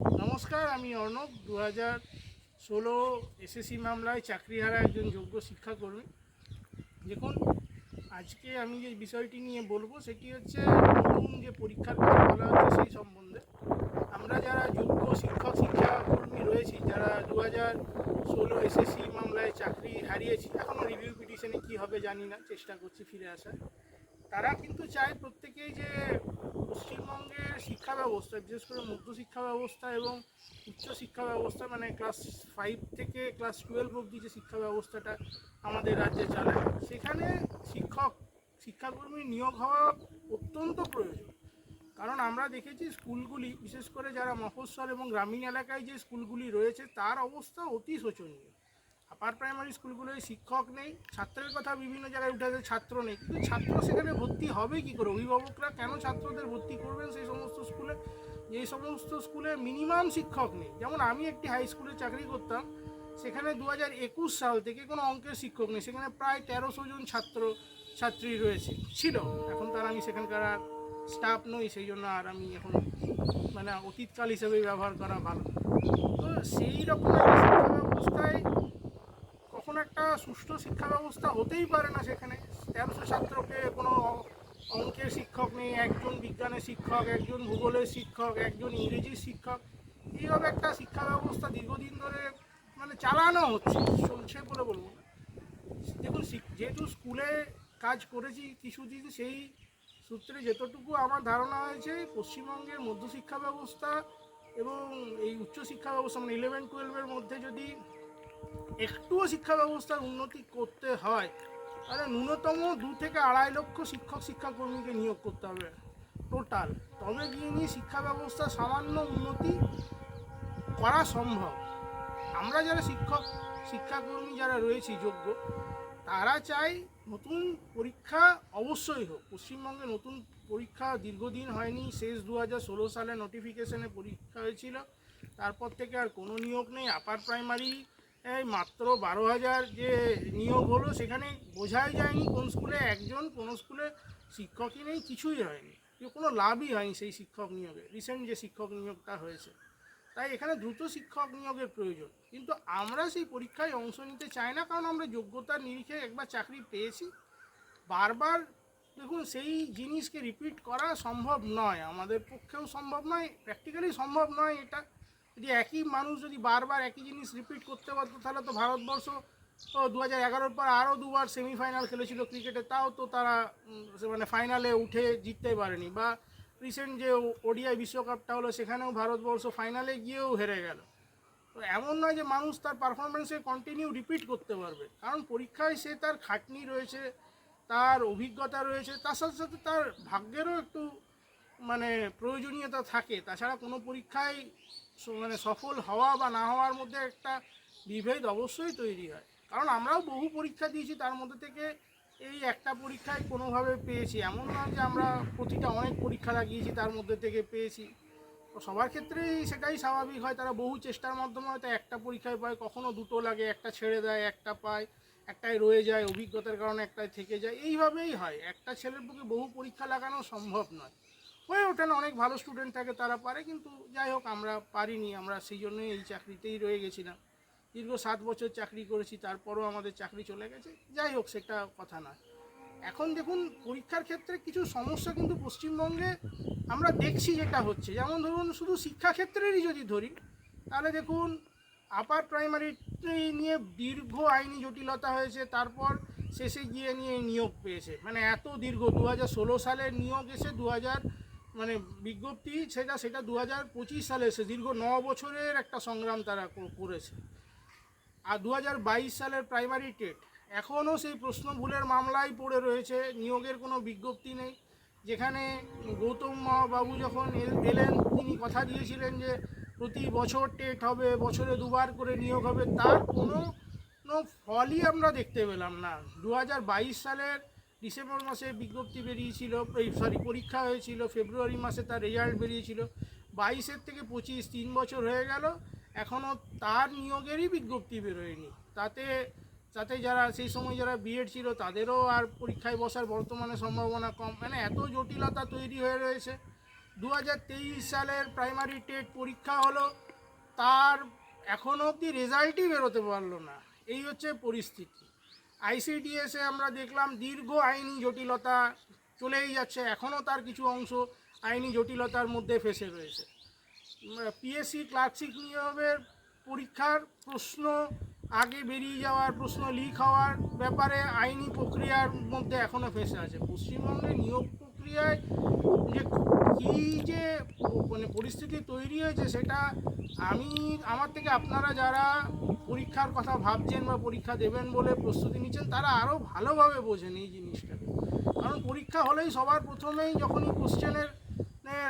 নমস্কার, আমি অর্ণব। 2016 এসএসসি মামলায় চাকরিহারা একজন যোগ্য শিক্ষাকর্মী। দেখুন, আজকে আমি যে বিষয়টি নিয়ে বলবো সেটি হচ্ছে নতুন যে পরীক্ষার কথা বলা হচ্ছে সেই সম্বন্ধে। আমরা যারা যোগ্য শিক্ষাকর্মী রয়েছি, যারা 2016 এসএসসি মামলায় চাকরি হারিয়েছি, এখনও রিভিউ পিটিশনে কী হবে জানি না, চেষ্টা করছি ফিরে আসার। তারা কিন্তু চায় প্রত্যেকেই যে পশ্চিমবঙ্গের শিক্ষা ব্যবস্থা, বিশেষ করে মধ্যশিক্ষা ব্যবস্থা এবং উচ্চশিক্ষা ব্যবস্থা, মানে ক্লাস 5 থেকে ক্লাস 12 অবধি যে শিক্ষা ব্যবস্থাটা আমাদের রাজ্যে চালায়, সেখানে শিক্ষাকর্মী নিয়োগ হওয়া অত্যন্ত প্রয়োজন। কারণ আমরা দেখেছি স্কুলগুলি, বিশেষ করে যারা মফস্বল এবং গ্রামীণ এলাকায় যে স্কুলগুলি রয়েছে, তার অবস্থা অতি শোচনীয়। আপার প্রাইমারি স্কুলগুলোয় শিক্ষক নেই, ছাত্রের কথা বিভিন্ন জায়গায় উঠে আসে, ছাত্র নেই। কিন্তু ছাত্র সেখানে ভর্তি হবে কি করে? অভিভাবকরা কেন ছাত্রদের ভর্তি করবেন সেই সমস্ত স্কুলে, যে সমস্ত স্কুলে মিনিমাম শিক্ষক নেই? যেমন আমি একটি হাই স্কুলে চাকরি করতাম, সেখানে 2021 সাল থেকে কোনো অঙ্কের শিক্ষক নেই। সেখানে প্রায় 1300 জন ছাত্রী রয়েছে, ছিল। এখন তার আমি সেখানকার স্টাফ নই, সেই জন্য আর আমি এখন মানে অতীতকাল হিসেবে ব্যবহার করা ভালো। তো সেই রকম একটা শিক্ষা ব্যবস্থায় কখনো একটা সুষ্ঠু শিক্ষা ব্যবস্থা হতেই পারে না। সেখানে 1300 ছাত্রকে কোনো অঙ্কের শিক্ষক নেই, একজন বিজ্ঞানের শিক্ষক, একজন ভূগোলের শিক্ষক, একজন ইংরেজির শিক্ষক। এইভাবে একটা শিক্ষা ব্যবস্থা দীর্ঘদিন ধরে মানে চালানো হচ্ছে, চলছে বলে বলবো। দেখুন, যেহেতু স্কুলে কাজ করেছি কিছুদিন, সেই সূত্রে যতটুকু আমার ধারণা হয়েছে, পশ্চিমবঙ্গের মধ্যশিক্ষা ব্যবস্থা এবং এই উচ্চশিক্ষা ব্যবস্থা মানে 11-12-এর মধ্যে যদি একটুও শিক্ষা ব্যবস্থার উন্নতি করতে হয়, তাহলে ন্যূনতম 2 থেকে 2.5 লক্ষ শিক্ষাকর্মীকে নিয়োগ করতে হবে টোটাল। তবে গিয়ে নিয়ে শিক্ষা ব্যবস্থা সামান্য উন্নতি করা সম্ভব। আমরা যারা শিক্ষাকর্মী যারা রয়েছি যোগ্য, তারা চাই নতুন পরীক্ষা অবশ্যই হোক। পশ্চিমবঙ্গে নতুন পরীক্ষা দীর্ঘদিন হয়নি। শেষ 2016 সালে নোটিফিকেশনে পরীক্ষা হয়েছিল, তারপর থেকে আর কোনো নিয়োগ নেই। আপার প্রাইমারি এই মাত্র 12,000 যে নিয়োগ হলো, সেখানে বোঝাই যায়নি কোন স্কুলে একজন, কোনো স্কুলে শিক্ষকই নেই, কিছুই হয়নি, কোনো লাভই হয়নি সেই শিক্ষক নিয়োগে। রিসেন্ট যে শিক্ষক নিয়োগটা হয়েছে, তাই এখানে দ্রুত শিক্ষক নিয়োগের প্রয়োজন। কিন্তু আমরা সেই পরীক্ষায় অংশ নিতে চাই না, কারণ আমরা যোগ্যতার নিরিখে একবার চাকরি পেয়েছি। বারবার দেখুন, সেই জিনিসকে রিপিট করা সম্ভব নয়, আমাদের পক্ষেও সম্ভব নয়, প্র্যাকটিক্যালি সম্ভব নয়। এটা যদি একই মানুষ যদি বারবার একই জিনিস রিপিট করতে পারতো, তাহলে তো ভারতবর্ষ 2011-র পর আরও 2বার সেমিফাইনাল খেলেছিল ক্রিকেটে, তাও তো তারা মানে ফাইনালে উঠে জিততে পারেনি। বা রিসেন্ট যে ওডিআই বিশ্বকাপটা হলো, সেখানেও ভারতবর্ষ ফাইনালে গিয়েও হেরে গেল। তো এমন নয় যে মানুষ তার পারফরমেন্সে কন্টিনিউ রিপিট করতে পারবে, কারণ পরীক্ষায় সে তার খাটনি রয়েছে, তার অভিজ্ঞতা রয়েছে, তার সাথে সাথে তার ভাগ্যেরও একটু মানে প্রয়োজনীয়তা থাকে। তাছাড়া কোনো পরীক্ষায় মানে সফল হওয়া বা না হওয়ার মধ্যে একটা বিভেদ অবশ্যই তৈরি হয়। কারণ আমরাও বহু পরীক্ষা দিয়েছি, তার মধ্যে থেকে এই একটা পরীক্ষায় কোনোভাবে পেয়েছি, এমন নয় যে আমরা প্রতিটা অনেক পরীক্ষা লাগিয়েছি তার মধ্যে থেকে পেয়েছি। তো সবার ক্ষেত্রেই সেটাই স্বাভাবিক হয়, তারা বহু চেষ্টার মাধ্যমে হয়তো একটা পরীক্ষায় পায়, কখনো দুটো লাগে, একটা ছেড়ে দেয়, একটা পায়, একটাই রয়ে যায়, অভিজ্ঞতার কারণে একটাই থেকে যায়। এইভাবেই হয়, একটা ছেলের পক্ষে বহু পরীক্ষা লাগানো সম্ভব নয়, হয়ে ওঠে না। অনেক ভালো স্টুডেন্ট থাকে, তারা পারে, কিন্তু যাই হোক আমরা পারিনি। আমরা সেই জন্যই এই চাকরিতেই রয়ে গেছিলাম। দীর্ঘ 7 বছর চাকরি করেছি, তারপরও আমাদের চাকরি চলে গেছে। যাই হোক, সেটা কথা নয়। এখন দেখুন, পরীক্ষার ক্ষেত্রে কিছু সমস্যা কিন্তু পশ্চিমবঙ্গে আমরা দেখছি যেটা হচ্ছে। যেমন ধরুন, শুধু শিক্ষাক্ষেত্রেরই যদি ধরি, তাহলে দেখুন আপার প্রাইমারি নিয়ে দীর্ঘ আইনি জটিলতা হয়েছে, তারপর শেষে গিয়ে নিয়ে নিয়োগ পেয়েছে। মানে এত দীর্ঘ 2016 সালের নিয়োগ এসে 2000 মানে বিজ্ঞপ্তি, সেটা 2025 সালে এসে দীর্ঘ 9 বছরের একটা সংগ্রাম তারা করেছে। আর 2022 সালের প্রাইমারি টেট এখনও সেই প্রশ্ন ভুলের মামলায় পড়ে রয়েছে, নিয়োগের কোনো বিজ্ঞপ্তি নেই। যেখানে গৌতম বাবু যখন এলেন, তিনি কথা দিয়েছিলেন যে প্রতি বছর টেট হবে, বছরে 2বার করে নিয়োগ হবে, তার কোনো ফলই আমরা দেখতে পেলাম না। 2022 সালের ডিসেম্বর মাসে বিজ্ঞপ্তি বেরিয়েছিল, পরীক্ষা হয়েছিল, ফেব্রুয়ারি মাসে তার রেজাল্ট বেরিয়েছিল। 22-এর থেকে 25, 3 বছর হয়ে গেল, এখনও তার নিয়োগেরই বিজ্ঞপ্তি বেরোয়নি। তাতে যারা সেই সময় যারা বিএড ছিল, তাদেরও আর পরীক্ষায় বসার বর্তমানে সম্ভাবনা কম। মানে এত জটিলতা তৈরি হয়ে রয়েছে সালের প্রাইমারি টেট পরীক্ষা হলো, তার এখনও অবধি রেজাল্টই বেরোতে পারলো না। এই হচ্ছে পরিস্থিতি। আইসিডিএসে আমরা দেখলাম দীর্ঘ আইনি জটিলতা চলেই যাচ্ছে, এখনও তার কিছু অংশ আইনি জটিলতার মধ্যে ফেঁসে রয়েছে। পিএসসি ক্লার্কশিপ নিয়োগের পরীক্ষার প্রশ্ন আগে বেরিয়ে যাওয়ার, প্রশ্ন লিক হওয়ার ব্যাপারে আইনি প্রক্রিয়ার মধ্যে এখনও ফেঁসে আছে। পশ্চিমবঙ্গের নিয়োগ প্রক্রিয়ায় যে কী যে মানে পরিস্থিতি তৈরি হয়েছে, সেটা আমার থেকে আপনারা যারা পরীক্ষার কথা ভাবছেন বা পরীক্ষা দেবেন বলে প্রস্তুতি নিচ্ছেন, তারা আরও ভালোভাবে বোঝেন এই জিনিসটাকে। কারণ পরীক্ষা হলেই সবার প্রথমেই যখনই কোশ্চেনের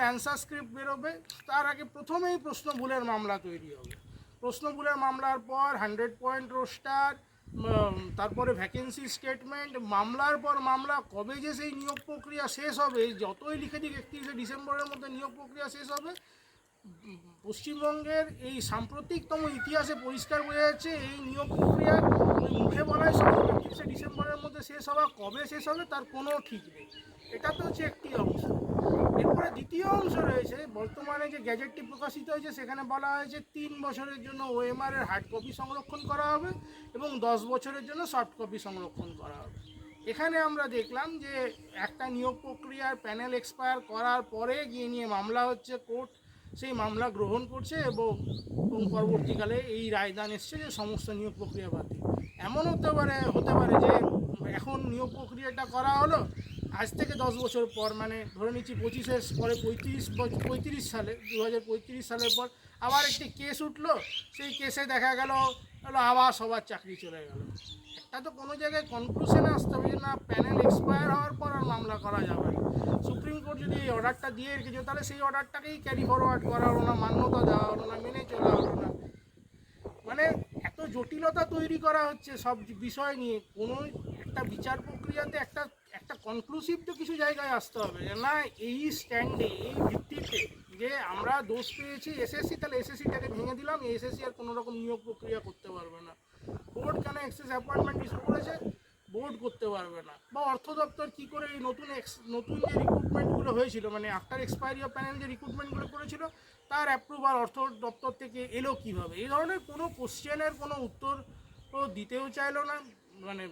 অ্যান্সার স্ক্রিপ্ট বেরোবে, তার আগে প্রথমেই প্রশ্ন ভুলের মামলা তৈরি হবে। প্রশ্ন ভুলের মামলার পর 100 পয়েন্ট রোস্টার, তারপরে ভ্যাকেন্সি স্টেটমেন্ট, মামলার পর মামলা। কবে যে সেই নিয়োগ প্রক্রিয়া শেষ হবে, যতই লিখে দিক 31শে ডিসেম্বরের মধ্যে নিয়োগ প্রক্রিয়া শেষ হবে। পশ্চিমবঙ্গের এই সাম্প্রতিকতম ইতিহাসে পরিষ্কার বোঝা যাচ্ছে এই নিয়োগ প্রক্রিয়া মুখে বলায় সব 31শে ডিসেম্বরের মধ্যে শেষ হওয়া, কবে শেষ হবে তার কোনো ঠিক নেই। এটা তো হচ্ছে একটি অংশ। এরপরে দ্বিতীয় অংশ রয়েছে, বর্তমানে যে গ্যাজেটটি প্রকাশিত হয়েছে সেখানে বলা হয়েছে 3 বছরের জন্য ওএমআর এর হার্ড কপি সংরক্ষণ করা হবে এবং 10 বছরের জন্য সফট কপি সংরক্ষণ করা হবে। এখানে আমরা দেখলাম যে একটা নিয়োগ প্রক্রিয়ার প্যানেল এক্সপায়ার করার পরে গিয়ে নিয়ে মামলা হচ্ছে, কোর্ট সেই মামলা গ্রহণ করছে এবং পরবর্তীকালে এই রায়দান এসছে যে সমস্ত নিয়োগ প্রক্রিয়া বাতিল। এমন হতে পারে যে এখন নিয়োগ প্রক্রিয়াটা করা হলো, আজ থেকে 10 বছর পর, মানে ধরে নিচ্ছি 25-এর পরে 35 সালে 2035 সালের পর আবার একটি কেস উঠলো, সেই কেসে দেখা গেল আবার সবার চাকরি চলে গেল। একটা তো কোনো জায়গায় কনক্লুশনে আসতে হবে যে না, প্যানেল এক্সপায়ার হওয়ার পর আর মামলা করা যাবে না। সুপ্রিম কোর্ট যদি এই অর্ডারটা দিয়ে রেখেছে, তাহলে সেই অর্ডারটাকেই ক্যারি ফরওয়ার্ড করা হলো না, মান্যতা দেওয়া হলো না, মেনে চলা হলো না। মানে এত জটিলতা তৈরি করা হচ্ছে সব বিষয় নিয়ে। কোনো একটা বিচার প্রক্রিয়াতে একটা কনক্লুসিভ তো কিছু জায়গায় আসতে হবে যে না, এই স্ট্যান্ডে, এই ভিত্তিতে যে আমরা দোষ পেয়েছি এসএসসি, তাহলে এসএসসিটাকে ভেঙে দিলাম, এসএসসি আর কোনো রকম নিয়োগ প্রক্রিয়া করতে পারবে না। বোর্ড কেন এক্সেস অ্যাপয়েন্টমেন্ট ইস্যু করেছে, বোর্ড করতে পারবে না। বা অর্থ দপ্তর কী করে এই নতুন যে রিক্রুটমেন্টগুলো হয়েছিল, মানে আফটার এক্সপায়ারি অফ প্যানেল যে রিক্রুটমেন্টগুলো করেছিল, তার অ্যাপ্রুভাল অর্থ দপ্তর থেকে এলো কীভাবে? এই ধরনের কোনো কোশ্চেনের কোনো উত্তর দিতেও চাইলো না, মানে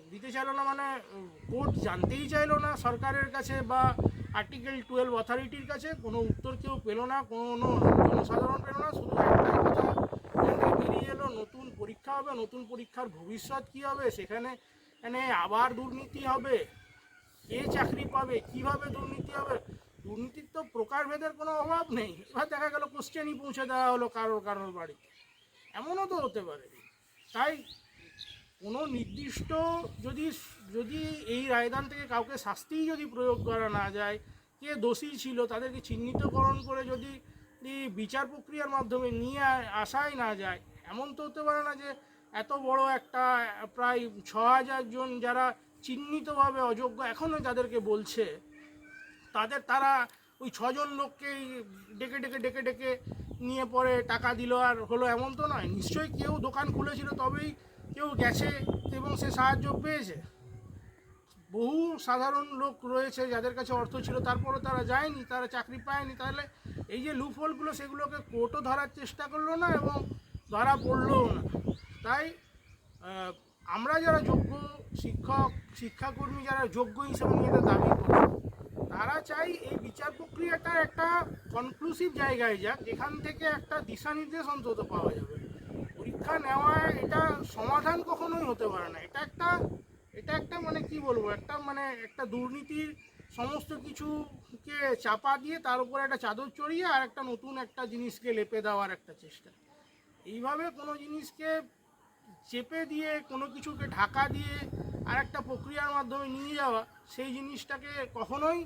কোর্ট জানতেই চাইলো না সরকারের কাছে বা আর্টিকেল 12 অথরিটির কাছে। কোনো উত্তর কেউ পেলো না, কোনো জনসাধারণ পেলো না। শুধু একটাই কথা বেরিয়ে এলো, নতুন পরীক্ষা হবে, নতুন পরীক্ষার ভবিষ্যৎ কী হবে, সেখানে আবার দুর্নীতি হবে, কে চাকরি পাবে, কিভাবে দুর্নীতি হবে। দুর্নীতির তো প্রকারভেদের কোনো অভাব নেই। এবার দেখা গেল কোশ্চেনই পৌঁছে দেওয়া হলো কারোর বাড়িতে, এমনও তো হতে পারে। তাই কোনো নির্দিষ্ট যদি এই রায়দান থেকে কাউকে শাস্তিই যদি প্রয়োগ করা না যায়, কে দোষী ছিল তাদেরকে চিহ্নিতকরণ করে যদি বিচার প্রক্রিয়ার মাধ্যমে নিয়ে আসাই না যায়, এমন তো হতে পারে না যে এত বড় একটা প্রায় 6000 জন যারা চিহ্নিতভাবে অযোগ্য এখনও যাদেরকে বলছে, তারা ওই 6 জন লোককেই ডেকে নিয়ে পরে টাকা দিল আর হলো, এমন তো নয়। নিশ্চয়ই কেউ দোকান খুলেছিল, তবেই কেউ গেছে এবং সে সাহায্য পেয়েছে। বহু সাধারণ লোক রয়েছে যাদের কাছে অর্থ ছিল, তারপরে তারা যায়নি, তারা চাকরি পায়নি। তাহলে এই যে লুপহোলগুলো, সেগুলোকে কোর্টও ধরার চেষ্টা করলো না এবং ধরা পড়লও না। তাই আমরা যারা যোগ্য শিক্ষাকর্মী, যারা যোগ্য হিসেবে নিজেদের দাবি করি, তারা চাই এই বিচার প্রক্রিয়াটা একটা কনক্লুসিভ জায়গায় যাক, যেখান থেকে একটা দিশানির্দেশ অন্তত পাওয়া যাবে। পরীক্ষা নেওয়া এটা সমাধান কখনোই হতে পারে না। এটা একটা মানে কি বলবো, একটা দুর্নীতির সমস্ত কিছুকে চাপা দিয়ে তার উপরে একটা চাদর চড়িয়ে আর একটা নতুন একটা জিনিসকে লেপে দেওয়ার একটা চেষ্টা। এইভাবে কোনো জিনিসকে চেপে দিয়ে, কোনো কিছুকে ঢাকা দিয়ে আর একটা প্রক্রিয়ার মাধ্যমে নিয়ে যাওয়া, সেই জিনিসটাকে কখনোই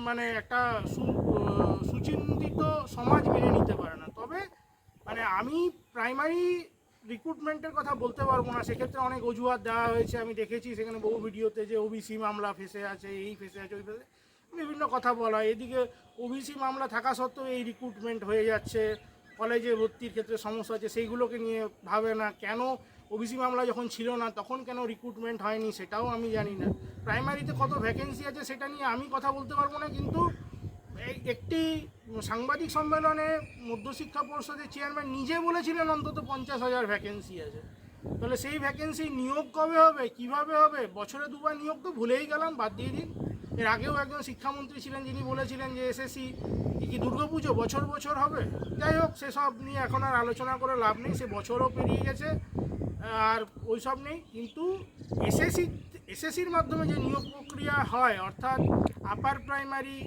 মানে একটা সুচিন্তিত সমাজ মেনে নিতে পারে না। তবে আমি প্রাইমারি রিক্রুটমেন্টের কথা বলতে পারবো না, সেক্ষেত্রে অনেক অজুহাত দেওয়া হয়েছে। আমি দেখেছি সেখানে বহু ভিডিওতে যে ওবিসি মামলা ফেসে আছে, এই ফেসে আছে, ওই ফেসে, বিভিন্ন কথা বলা হয়। এদিকে ওবিসি মামলা থাকা সত্ত্বেও এই রিক্রুটমেন্ট হয়ে যাচ্ছে, কলেজে ভর্তির ক্ষেত্রে সমস্যা আছে, সেইগুলোকে নিয়ে ভাবে না। কেন ওবিসি মামলা যখন ছিল না তখন কেন রিক্রুটমেন্ট হয়নি সেটাও আমি জানি না। প্রাইমারিতে কত ভ্যাকেন্সি আছে সেটা নিয়ে আমি কথা বলতে পারবো না, কিন্তু একটি সাংবাদিক সম্মেলনে মধ্যশিক্ষা পর্ষদের চেয়ারম্যান নিজে বলেছিলেন অন্তত 50,000 ভ্যাকেন্সি আছে। তাহলে সেই ভ্যাকেন্সি নিয়োগ কবে হবে, কিভাবে হবে? বছরে দুবার নিয়োগ তো ভুলেই গেলাম, বাদ দিয়ে দিন। এর আগেও একজন শিক্ষামন্ত্রী ছিলেন যিনি বলেছিলেন যে এসএসসি কি দুর্গাপুজো বছর বছর হবে। যাই হোক, সেসব নিয়ে এখন আর আলোচনা করে লাভ নেই, সে বছরও পেরিয়ে গেছে, আর ওই সব নেই। কিন্তু এসএসসির মাধ্যমে যে নিয়োগ প্রক্রিয়া হয়, অর্থাৎ আপার প্রাইমারি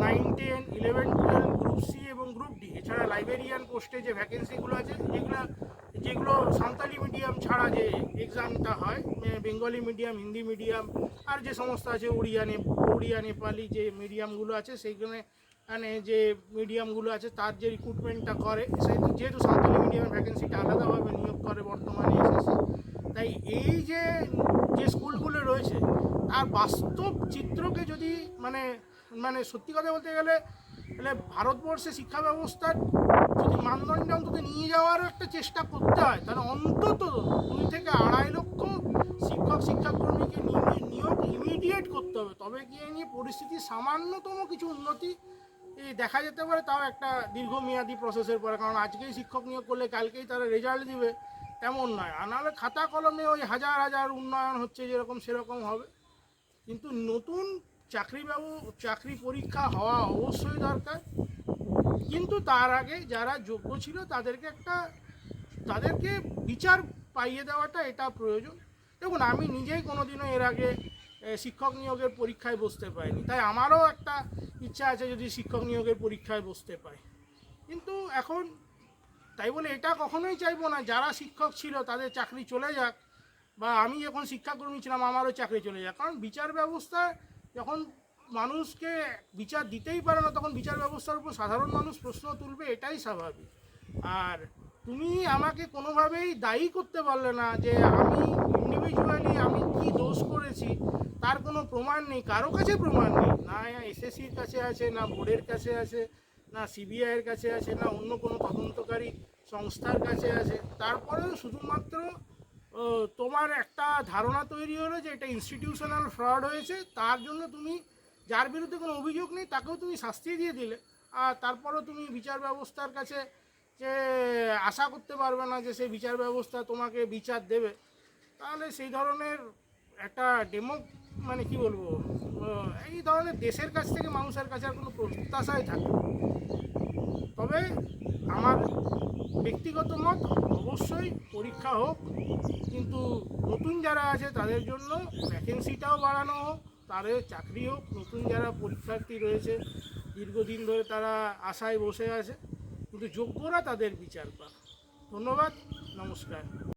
9, 10, 11, 12, গ্রুপ সি এবং গ্রুপ ডি, এছাড়া লাইব্রেরিয়ান পোস্টে যে ভ্যাকেন্সিগুলো আছে যেগুলো সাঁওতালি মিডিয়াম ছাড়া যে এক্সামটা হয়, বেঙ্গলি মিডিয়াম, হিন্দি মিডিয়াম, আর যে সমস্ত আছে উড়িয়া নেপালি যে মিডিয়ামগুলো আছে, সেইখানে মানে যে মিডিয়ামগুলো আছে তার যে রিক্রুটমেন্টটা করে, যেহেতু সাঁওতালি মিডিয়ামের ভ্যাকেন্সিটা আলাদাভাবে নিয়োগ করে বর্তমানে এসএসসি, তাই এই যে স্কুলগুলো রয়েছে তার বাস্তব চিত্রকে যদি মানে সত্যি কথা বলতে গেলে ভারতবর্ষে শিক্ষা ব্যবস্থার যদি মানদণ্ডে অন্তত নিয়ে যাওয়ার একটা চেষ্টা করতে হয়, তাহলে অন্তত 2 থেকে 2.5 লক্ষ শিক্ষাকর্মীকে নিয়োগ ইমিডিয়েট করতে হবে। তবে গিয়ে নিয়ে পরিস্থিতির সামান্যতম কিছু উন্নতি দেখা যেতে পারে, তাও একটা দীর্ঘমেয়াদী প্রসেসের পরে। কারণ আজকেই শিক্ষক নিয়োগ করলে কালকেই তারা রেজাল্ট দিবে তেমন নয়, আর নাহলে খাতা কলমে ওই হাজার হাজার উন্নয়ন হচ্ছে যেরকম সেরকম হবে। কিন্তু নতুন চাকরি পরীক্ষা হওয়া অবশ্যই দরকার, কিন্তু তার আগে যারা যোগ্য ছিল তাদেরকে বিচার পাইয়ে দেওয়াটা এটা প্রয়োজন। দেখুন, আমি নিজেই কোনোদিনও এর আগে শিক্ষক নিয়োগের পরীক্ষায় বসতে পাইনি, তাই আমারও একটা ইচ্ছা আছে যদি শিক্ষক নিয়োগের পরীক্ষায় বসতে পাই। কিন্তু এখন তাই বলে এটা কখনোই চাইবো না যারা শিক্ষক ছিল তাদের চাকরি চলে যাক, বা আমি যখন শিক্ষাকর্মী ছিলাম আমারও চাকরি চলে যাক। কারণ বিচার ব্যবস্থা যখন মানুষকে বিচার দিতেই পারে না, তখন বিচার ব্যবস্থার উপর সাধারণ মানুষ প্রশ্ন তুলবে, এটাই স্বাভাবিক। আর তুমি আমাকে কোনোভাবেই দায়ী করতে পারলে না যে আমি ইন্ডিভিজুয়ালি আমি কি দোষ করেছি, তার কোনো প্রমাণ নেই, কারো কাছে প্রমাণ নেই, না এসএসসির কাছে আছে, না বোর্ডের কাছে আছে, না সিবিআইয়ের কাছে আছে, না অন্য কোনো তদন্তকারী সংস্থার কাছে আছে। তারপরেও শুধুমাত্র তোমার একটা ধারণা তৈরি হলো যে এটা ইনস্টিটিউশনাল ফ্রড হয়েছে, তার জন্য তুমি যার বিরুদ্ধে কোনো অভিযোগ নেই তাকেও তুমি শাস্তি দিয়ে দিলে, আর তারপরেও তুমি বিচার ব্যবস্থার কাছে যে আশা করতে পারবে না যে সেই বিচার ব্যবস্থা তোমাকে বিচার দেবে। তাহলে সেই ধরনের একটা মানে কি বলবো, এই ধরনের দেশের কাছ থেকে মানুষের কাছে আর কোনো প্রত্যাশাই থাকে না। তবে আমার ব্যক্তিগত মত, অবশ্যই পরীক্ষা হোক, কিন্তু নতুন যারা আছে তাদের জন্য ভ্যাকেন্সিটাও বাড়ানো হোক, তাদের চাকরি হোক। নতুন যারা পরীক্ষার্থী রয়েছে দীর্ঘদিন ধরে তারা আশায় বসে আছে, কিন্তু যোগ্যরা তাদের বিচার পাক। ধন্যবাদ, নমস্কার।